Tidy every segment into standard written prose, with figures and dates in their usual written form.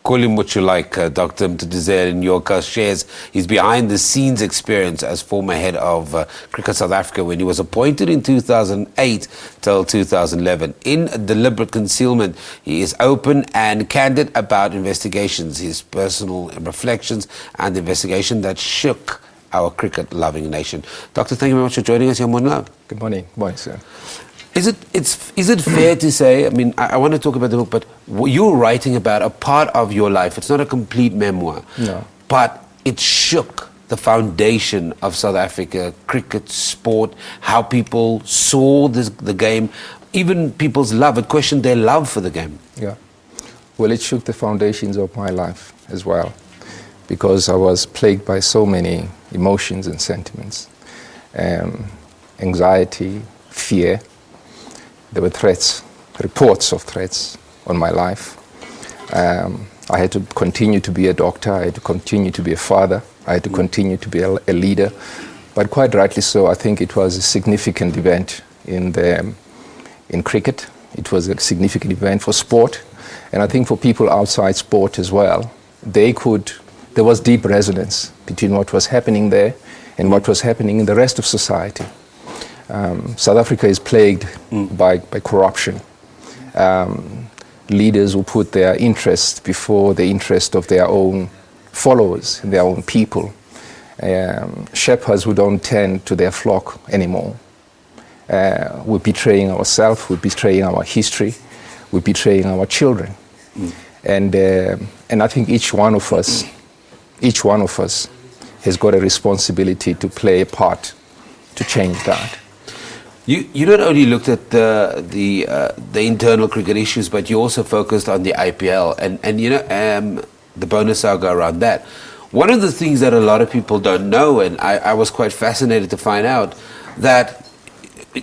Call him what you like. Dr Mtutuzeli Nyoka shares his behind-the-scenes experience as former head of Cricket South Africa when he was appointed in 2008 till 2011. In Deliberate Concealment, he is open and candid about investigations, his personal reflections, and the investigation that shook our cricket-loving nation. Doctor, thank you very much for joining us here. Good morning. Good morning, sir. Is it fair to say, I mean, I want to talk about the book, but you're writing about a part of your life. It's not a complete memoir. No. But it shook the foundation of South Africa, cricket, sport, how people saw the game, even people's love. It questioned their love for the game. Yeah. Well, it shook the foundations of my life as well, because I was plagued by so many emotions and sentiments. Anxiety, fear. There were threats, reports of threats on my life. I had to continue to be a doctor. I had to continue to be a father. I had to continue to be a leader. But quite rightly so, I think it was a significant event in cricket. It was a significant event for sport. And I think for people outside sport as well, there was deep resonance between what was happening there and what was happening in the rest of society. South Africa is plagued by corruption. Leaders who put their interests before the interest of their own followers, their own people. Shepherds who don't tend to their flock anymore. We're betraying ourselves, we're betraying our history, we're betraying our children. And I think each one of us has got a responsibility to play a part to change that. You not only looked at the internal cricket issues, but you also focused on the IPL and the bonus saga around that. One of the things that a lot of people don't know, and I was quite fascinated to find out, that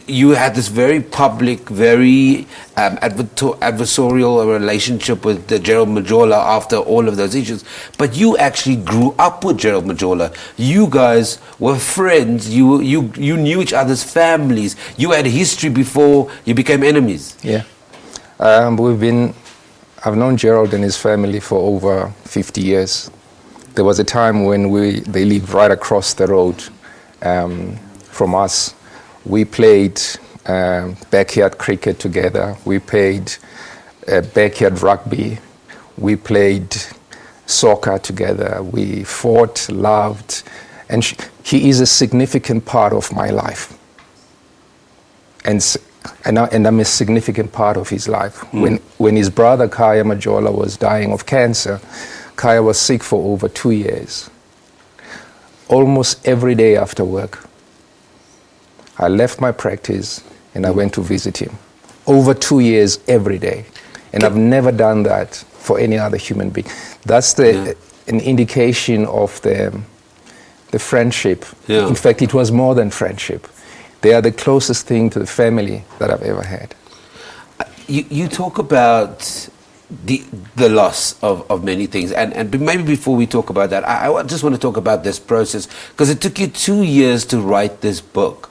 you had this very public, very adversarial relationship with Gerald Majola after all of those issues. But you actually grew up with Gerald Majola. You guys were friends. You knew each other's families. You had history before you became enemies. Yeah. I've known Gerald and his family for over 50 years. There was a time when they lived right across the road from us. We played backyard cricket together. We played backyard rugby. We played soccer together. We fought, loved, and he is a significant part of my life. And I'm a significant part of his life. When his brother Kaya Majola was dying of cancer, Kaya was sick for over 2 years. Almost every day after work, I left my practice and I went to visit him. Over 2 years every day. And I've never done that for any other human being. That's an indication of the friendship. Yeah. In fact, it was more than friendship. They are the closest thing to the family that I've ever had. You talk about the loss of many things, and maybe before we talk about that, I just want to talk about this process, because it took you 2 years to write this book.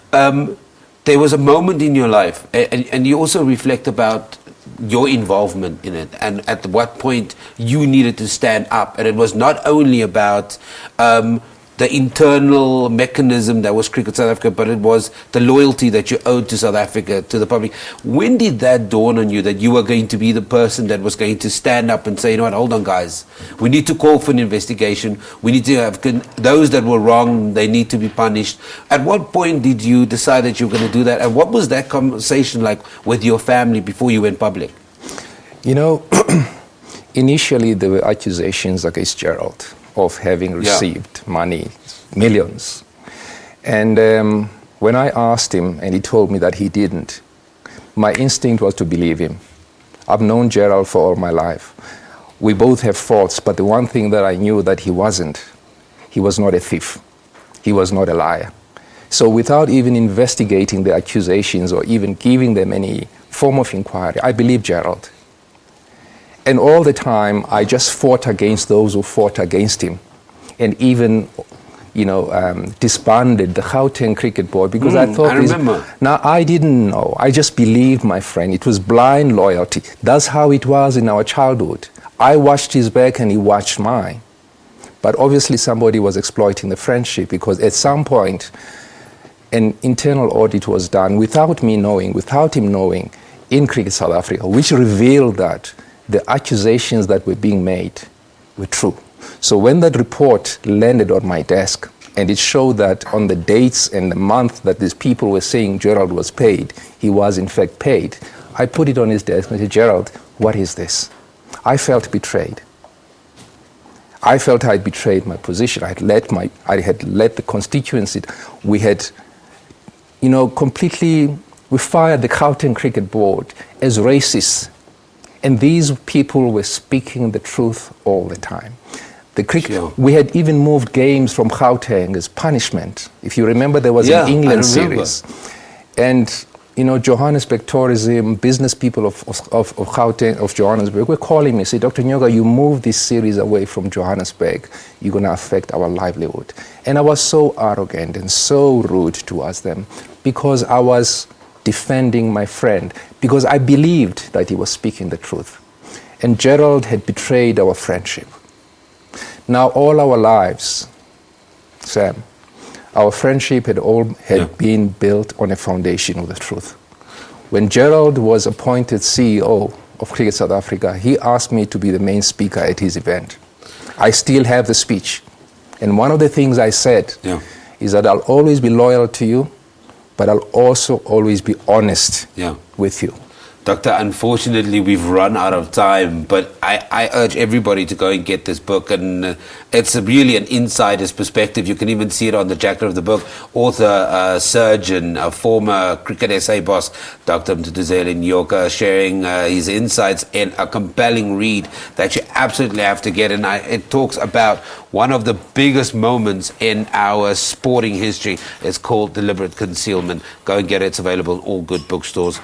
There was a moment in your life, and you also reflect about your involvement in it, and at what point you needed to stand up. And it was not only about the internal mechanism that was Cricket South Africa, but it was the loyalty that you owed to South Africa, to the public. When did that dawn on you, that you were going to be the person that was going to stand up and say, you know what, hold on guys, we need to call for an investigation, we need to have those that were wrong, they need to be punished? At what point did you decide that you were going to do that, and what was that conversation like with your family before you went public? You know, initially there were accusations against Gerald of having received money, millions. And when I asked him and he told me that he didn't, my instinct was to believe him. I've known Gerald for all my life. We both have faults, but the one thing that I knew that he was not a thief. He was not a liar. So without even investigating the accusations or even giving them any form of inquiry, I believed Gerald. And all the time, I just fought against those who fought against him, and even, disbanded the Gauteng Cricket Board, because I thought, I remember. Now, I didn't know. I just believed my friend. It was blind loyalty. That's how it was in our childhood. I watched his back and he watched mine. But obviously somebody was exploiting the friendship, because at some point an internal audit was done without me knowing, without him knowing, in Cricket South Africa, which revealed that the accusations that were being made were true. So when that report landed on my desk, and it showed that on the dates and the month that these people were saying Gerald was paid, he was in fact paid, I put it on his desk and I said, Gerald, what is this? I felt betrayed. I felt I had betrayed my position. I had let the constituency. We had, completely, we fired the Gauteng Cricket Board as racist. And these people were speaking the truth all the time. We had even moved games from Gauteng as punishment. If you remember, there was an England series. And Johannesburg tourism, business people of Gauteng, of Johannesburg, were calling me, say, Dr. Nyoka, you move this series away from Johannesburg, you're going to affect our livelihood. And I was so arrogant and so rude towards them, because I was defending my friend, because I believed that he was speaking the truth. And Gerald had betrayed our friendship. Now, all our lives, Sam, our friendship had been built on a foundation of the truth. When Gerald was appointed CEO of Cricket South Africa, he asked me to be the main speaker at his event. I still have the speech. And one of the things I said is that I'll always be loyal to you, but I'll also always be honest with you. Doctor, unfortunately, we've run out of time, but I urge everybody to go and get this book, and it's really an insider's perspective. You can even see it on the jacket of the book. Author, surgeon, a former Cricket SA boss, Dr Mtutuzeli Nyoka, sharing his insights in a compelling read that you absolutely have to get. And it talks about one of the biggest moments in our sporting history. It's called Deliberate Concealment. Go and get it. It's available in all good bookstores.